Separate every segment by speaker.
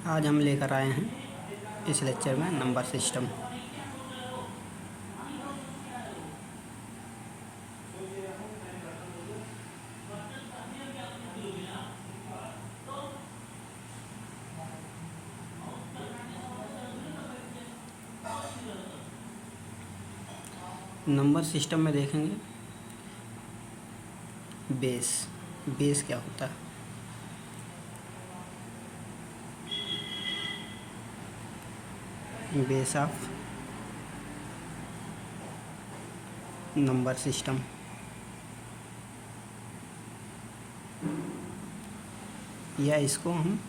Speaker 1: आज हम लेकर आए हैं इस लेक्चर में नंबर सिस्टम। नंबर सिस्टम में देखेंगे बेस क्या होता है। बेस ऑफ नंबर सिस्टम, या इसको हम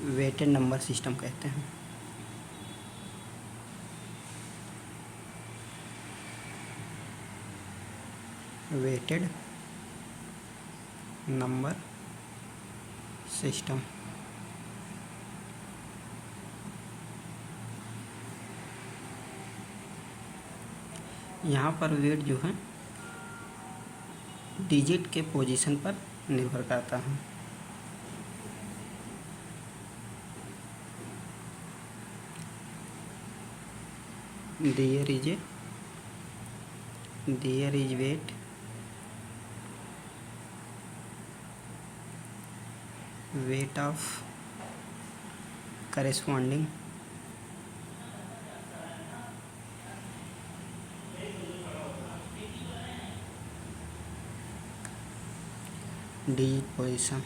Speaker 1: वेटेड नंबर सिस्टम कहते हैं। Weighted number system. यहाँ पर वेट जो है डिजिट के पोजीशन पर निर्भर करता है। There is weight of corresponding digit position।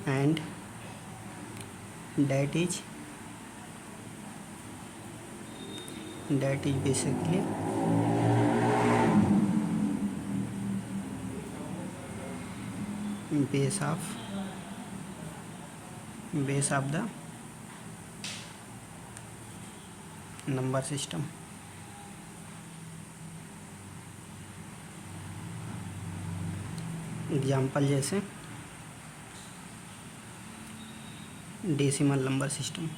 Speaker 1: and that is basically base of the number system। Example जैसे डेसिमल नंबर सिस्टम,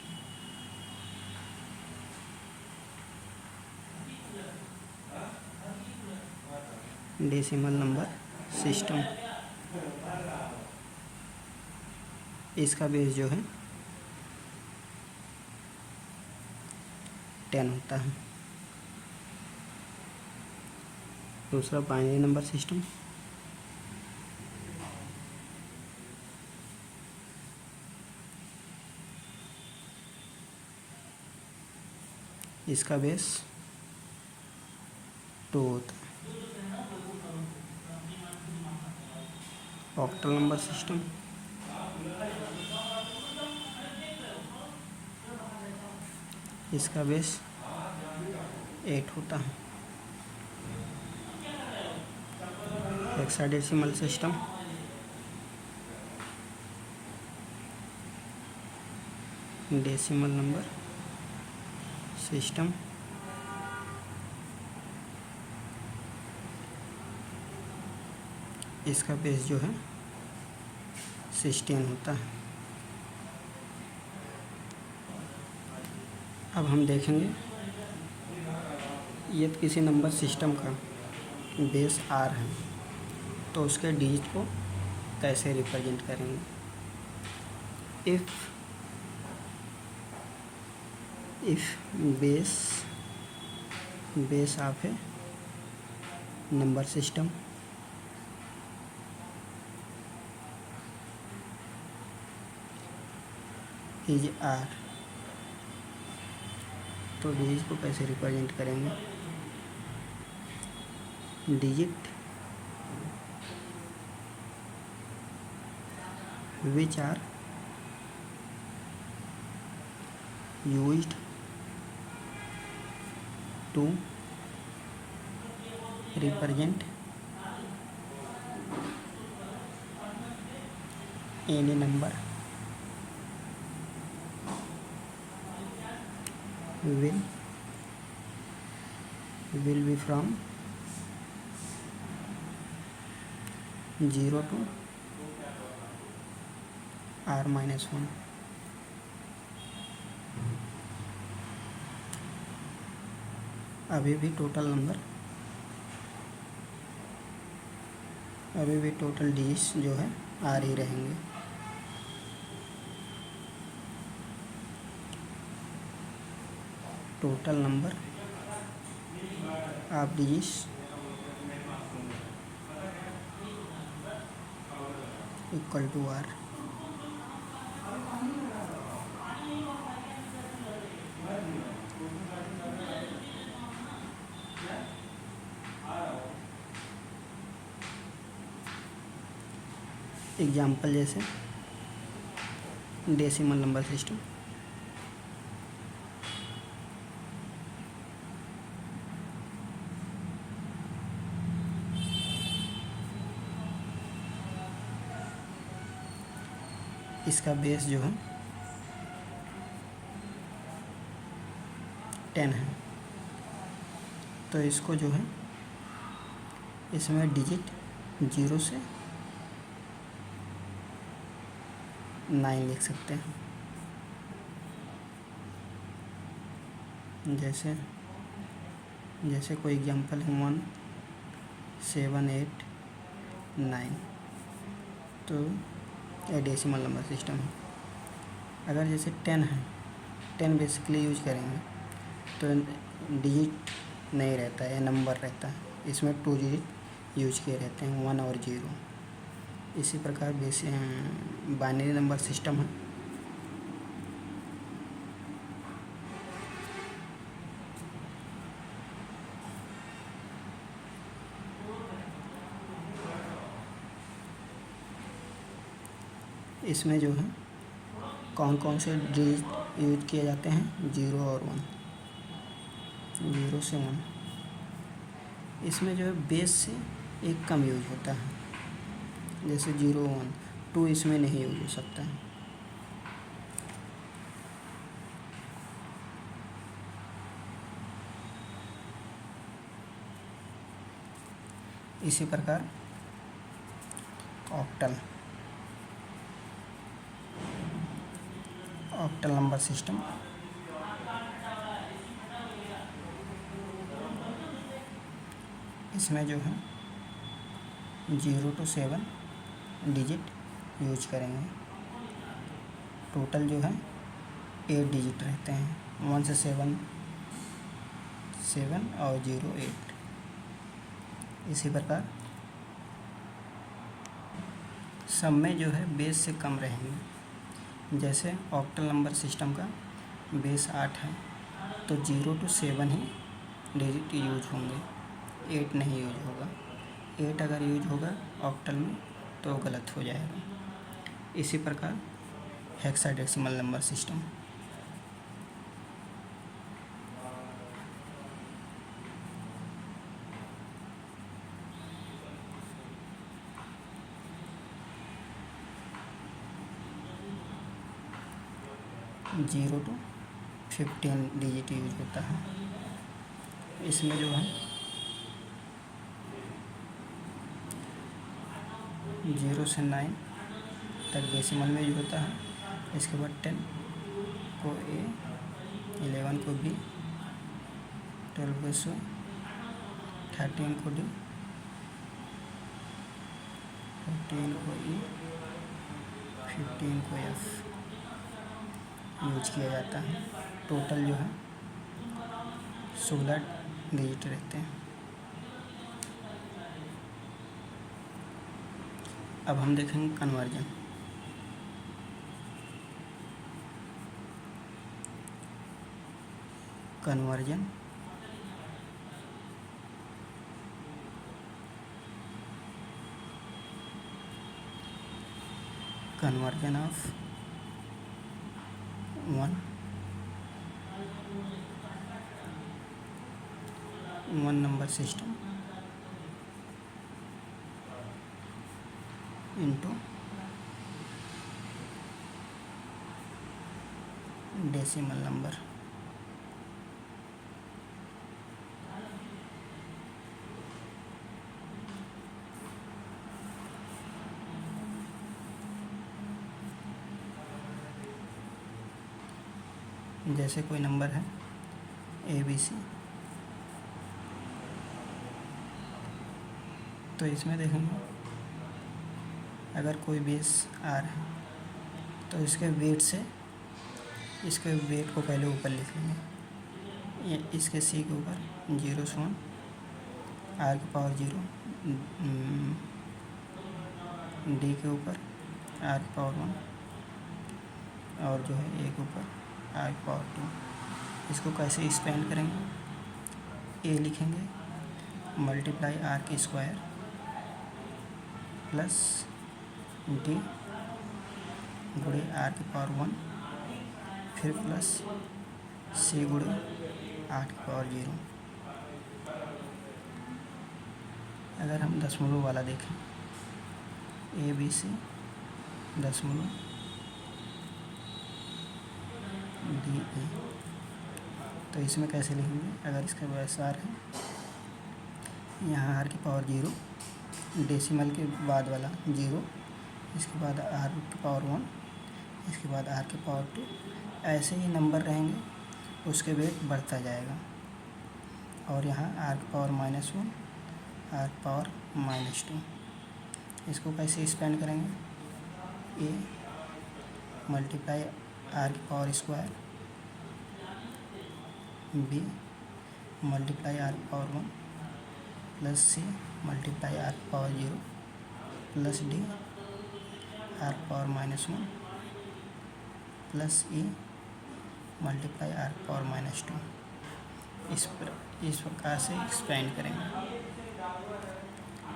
Speaker 1: इसका बेस जो है 10 होता है। दूसरा बाइनरी नंबर सिस्टम, इसका बेस 2 होता है। ऑक्टल नंबर सिस्टम, इसका बेस 8 होता है। Hexadecimal system, decimal number system, इसका बेस जो है 16 होता है। अब हम देखेंगे यदि किसी नंबर सिस्टम का बेस R है तो उसके डिजिट को कैसे रिप्रेजेंट करेंगे। If base of A number system is R, तो डिजिट को कैसे रिप्रेजेंट करेंगे। Digit which are used to represent any number will be from 0 to R-1। अभी भी टोटल नंबर अभी भी टोटल डिजिट्स जो है आर ही रहेंगे। Total number of digits equal to R. Example जैसे डेसिमल नंबर सिस्टम। इसका बेस जो है 10 है, तो इसको जो है इसमें डिजिट 0 से 9 लिख सकते हैं। जैसे कोई एग्जांपल है 1 7 8 9, तो ये डेसिमल नंबर सिस्टम है। अगर जैसे 10 है, 10 बेसिकली यूज करेंगे तो डिजिट नहीं रहता है, नंबर रहता है। इसमें 2 डिजिट यूज किए रहते हैं, 1 और 0। इसी प्रकार बाइनरी नंबर सिस्टम है। इसमें जो है कौन कौन से डिजिट यूज किए जाते हैं, 0 और 1, 0 से 1। इसमें जो है बेस से एक कम यूज होता है, जैसे 0 1 2 इसमें नहीं यूज हो सकता है। इसी प्रकार ऑक्टल नंबर सिस्टम। इसमें जो है 0 to 7 डिजिट यूज करेंगे। टोटल जो है 8 डिजिट रहते हैं, 1 से 7 7 और 0 8। इसी प्रकार सब में जो है बेस से कम रहेंगे। जैसे ऑक्टल नंबर सिस्टम का बेस 8 है, तो 0 to 7 ही डिजिट यूज होंगे, 8 नहीं यूज होगा। 8 अगर यूज होगा ऑक्टल में तो गलत हो जाएगा। इसी प्रकार hexadecimal number system. Zero to 15 digit use होता है। इसमें जो है 0 से 9 तक डेसिमल में यूज होता है। इसके बाद 10 को A, 11 को B, 12 को C, 13 को D, 14 को E, 15 को F यूज किया जाता है। टोटल जो है 16 डिजिट रहते हैं। अब हम देखेंगे conversion. Conversion of 1 number system into decimal number. जैसे कोई नंबर है ABC, तो इसमें देखेंगे अगर कोई बेस आर है तो इसके वेट से इसके वेट को पहले ऊपर लिख लेंगे। ये इसके सी के ऊपर 0 से 1 आर की पावर 0, डी के ऊपर आर की पावर 1 और जो है ए के ऊपर आर की पावर 2। इसको कैसे एक्सपेंड करेंगे? ए लिखेंगे मल्टीप्लाई आर की स्क्वायर प्लस डी गुणे आर की पावर 1 फिर प्लस सी गुणे आर की पावर 0। अगर हम दशमलव वाला देखें ए बी सी दशमलव डी ए, तो इसमें कैसे लिखेंगे? अगर इसका वैसा आर है, यहाँ आर की पावर 0, डेसिमल के बाद वाला 0, इसके बाद आर की पावर 1, इसके बाद आर की पावर 2, ऐसे ही नंबर रहेंगे, उसके वेट बढ़ता जाएगा। और यहाँ आर की पावर -1, आर की पावर -2। इसको कैसे एक्सपेंड करेंगे? ए मल्टीप्लाई आर की power square, B multiply R की power 1 plus C multiply R की पावर 0 प्लस डी आर की power -1 plus E multiply R की पावर -2। इस प्रकार से एक्सपेंड करेंगे।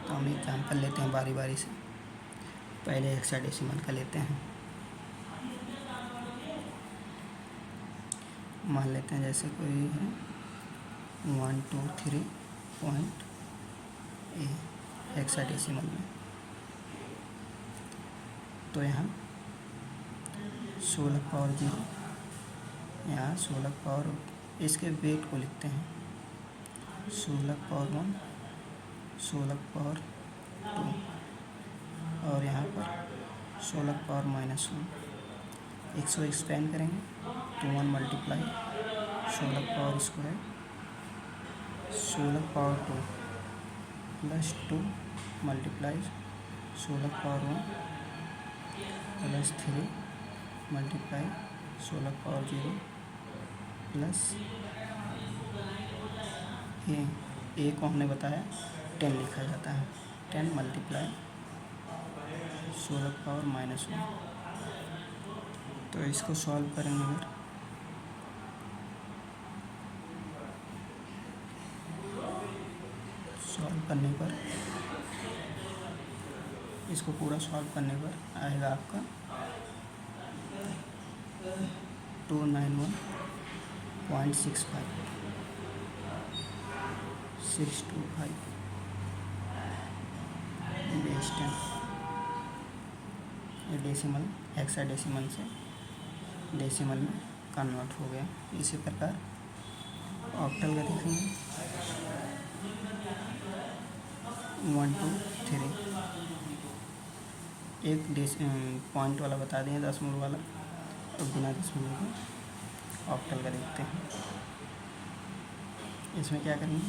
Speaker 1: तो हम एग्जाम्पल लेते हैं बारी बारी से। पहले हेक्साडेसिमल का लेते हैं। मान लेते हैं जैसे कोई है 1 2 3 पॉइंट ए हेक्साडेसिमल में, तो यहाँ 16 पावर 0, यहाँ 16 पावर, इसके वेट को लिखते हैं 16 पावर 1, 16 पावर 2 और यहाँ पर 16 पावर -1। इसको एक्सपेंड करेंगे तो 1 multiply 16 power square 16 power 2 plus 2 multiply 16 power 1 plus 3 multiply 16 power 0 plus A को हमने बताया 10 लिखा जाता है, 10 मल्टीप्लाई 16 पावर -1। तो इसको सॉल्व करेंगे अगर, सॉल्व करने पर इसको पूरा सॉल्व करने पर आएगा आपका 291.65 625 बेस 10। ये डेसिमल हेक्साडेसिमल से डेसिमल में कन्वर्ट हो गया। इसी प्रकार ऑक्टल का देखेंगे 1 2 3। एक पॉइंट वाला बता दें, दशमलव वाला, और बिना दशमलव के ऑक्टल का देखते हैं। इसमें क्या करेंगे?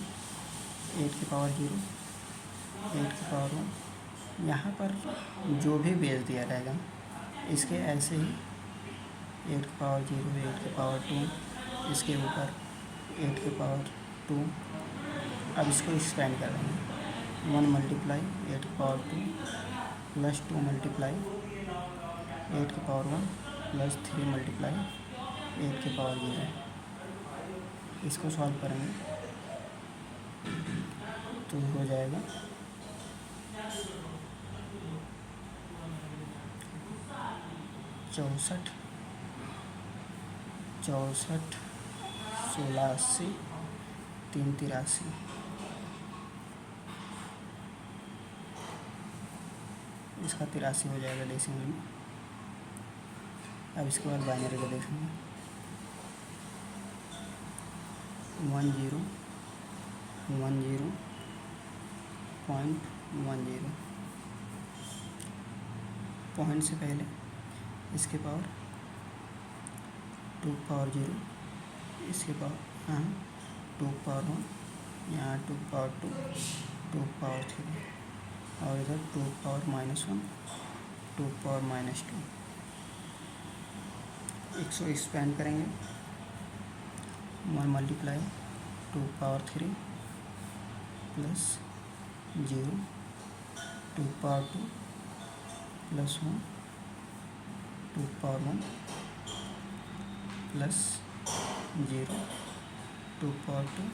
Speaker 1: 8 की पावर 0, 8 की पावर 1, यहाँ पर जो भी बेस दिया रहेगा इसके ऐसे ही 8 की पावर 0, 8 की पावर 2, इसके ऊपर 8 की पावर 2। अब इसको एक्सपेंड कर देंगे 1 मल्टीप्लाई 8 की पावर 2 प्लस 2 मल्टीप्लाई 8 की पावर 1 प्लस 3 मल्टीप्लाई 8 की पावर 0। इसको सॉल्व करेंगे तो हो जाएगा 64 1680 383। इसका 83 हो जाएगा डेसिमल में। अब इसके बाद बाइनरी को देखेंगे 1010.10। पॉइंट से पहले इसके पावर 2 पावर 0, इसके पावर यहाँ 2 पावर 1, यहाँ 2 पावर 2, 2 पावर 3 और इधर 2 पावर -1 2 पावर -2। इसको एक्सपेंड करेंगे, 1 multiply 2 power 3 plus 0 2 power 2 plus 1 2 power 1 plus 0 2 power 2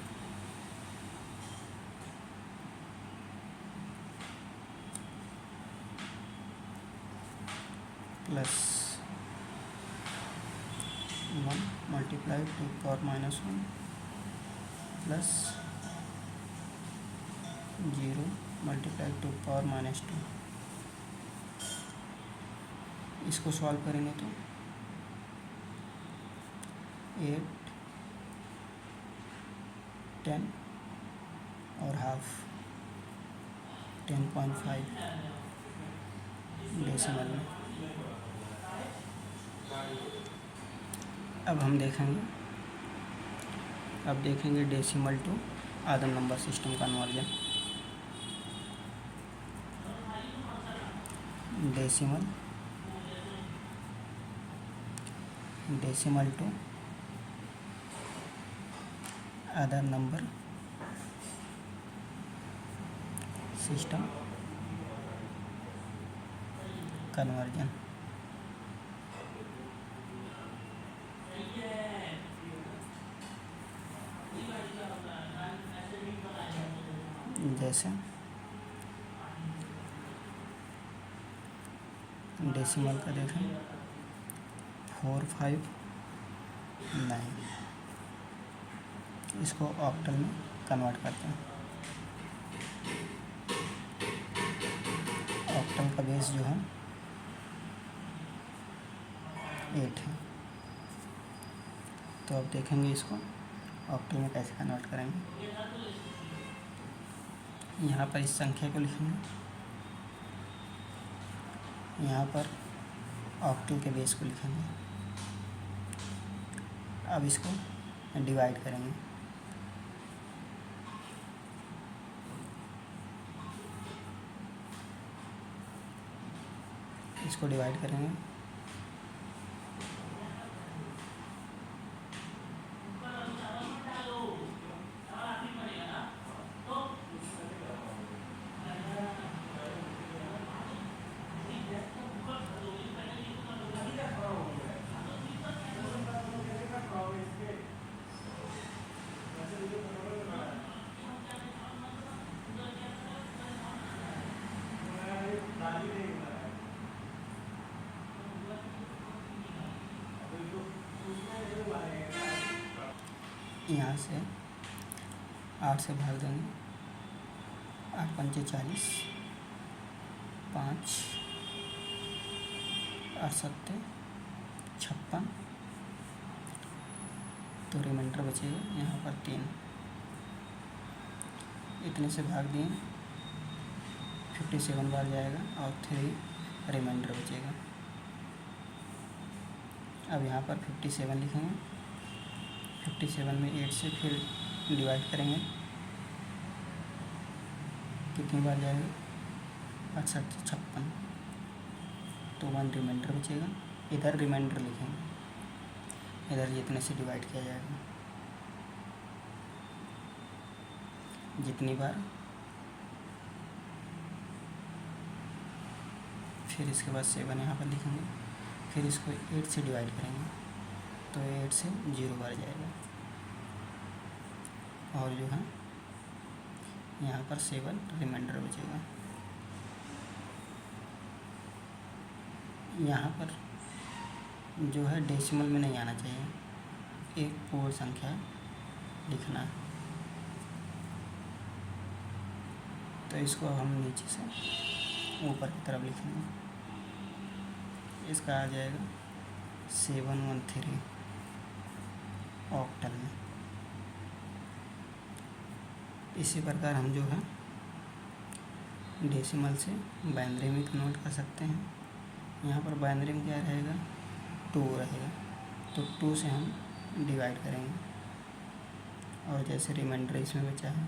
Speaker 1: plus 1 multiply 2 power -1 plus 0 multiply 2 power -2। इसको सॉल्व करेंगे तो 8 10 और हाफ 10.5 डेसिमल में। अब हम देखेंगे decimal to other number system conversion. Decimal to other number system conversion. जैसे डेसिमल का देखें 4 5 9, इसको ऑक्टल में कन्वर्ट करते हैं। ऑक्टल का बेस जो है 8 है, तो अब देखेंगे इसको ऑक्टल में कैसे कन्वर्ट करेंगे। यहाँ पर इस संख्या को लिखेंगे, यहाँ पर ऑक्टल के बेस को लिखेंगे। अब इसको डिवाइड करेंगे, इसको डिवाइड करेंगे। यहाँ से 8 से भाग देंगे, 8 पंचे 40, 5 8 सत्ते 56, तो रिमाइंडर बचेगा यहाँ पर 3। इतने से भाग दिए 57 बार जाएगा और 3 रिमाइंडर बचेगा। अब यहाँ पर 57 लिखेंगे, 57 में 8 से फिर डिवाइड करेंगे, कितनी बार जाएगा 68 से 56, तो 1 रिमाइंडर बचेगा। इधर रिमाइंडर लिखेंगे, इधर जितने से डिवाइड किया जाएगा, जितनी बार, फिर इसके बाद 7 यहाँ पर लिखेंगे, फिर इसको 8 से डिवाइड करेंगे तो 8 से 0 बार जाएगा, और जो है यहाँ पर 7 रिमाइंडर बचेगा। यहाँ पर जो है डेसिमल में नहीं आना चाहिए, एक पूर्ण संख्या लिखना है। तो इसको हम नीचे से ऊपर की तरफ लिखेंगे, इसका आ जाएगा 713 ऑक्टल में। इसी प्रकार हम जो है डेसिमल से बाइनरी में कन्वर्ट कर सकते हैं। यहाँ पर बाइनरी में क्या रहेगा 2 रहेगा, तो 2 से हम डिवाइड करेंगे, और जैसे रिमाइंडर इसमें बचा है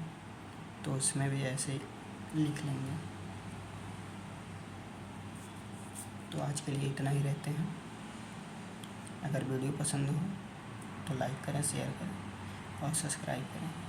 Speaker 1: तो उसमें भी ऐसे ही लिख लेंगे। तो आज के लिए इतना ही रहते हैं। अगर वीडियो पसंद हो तो लाइक करें, शेयर करें और सब्सक्राइब करें।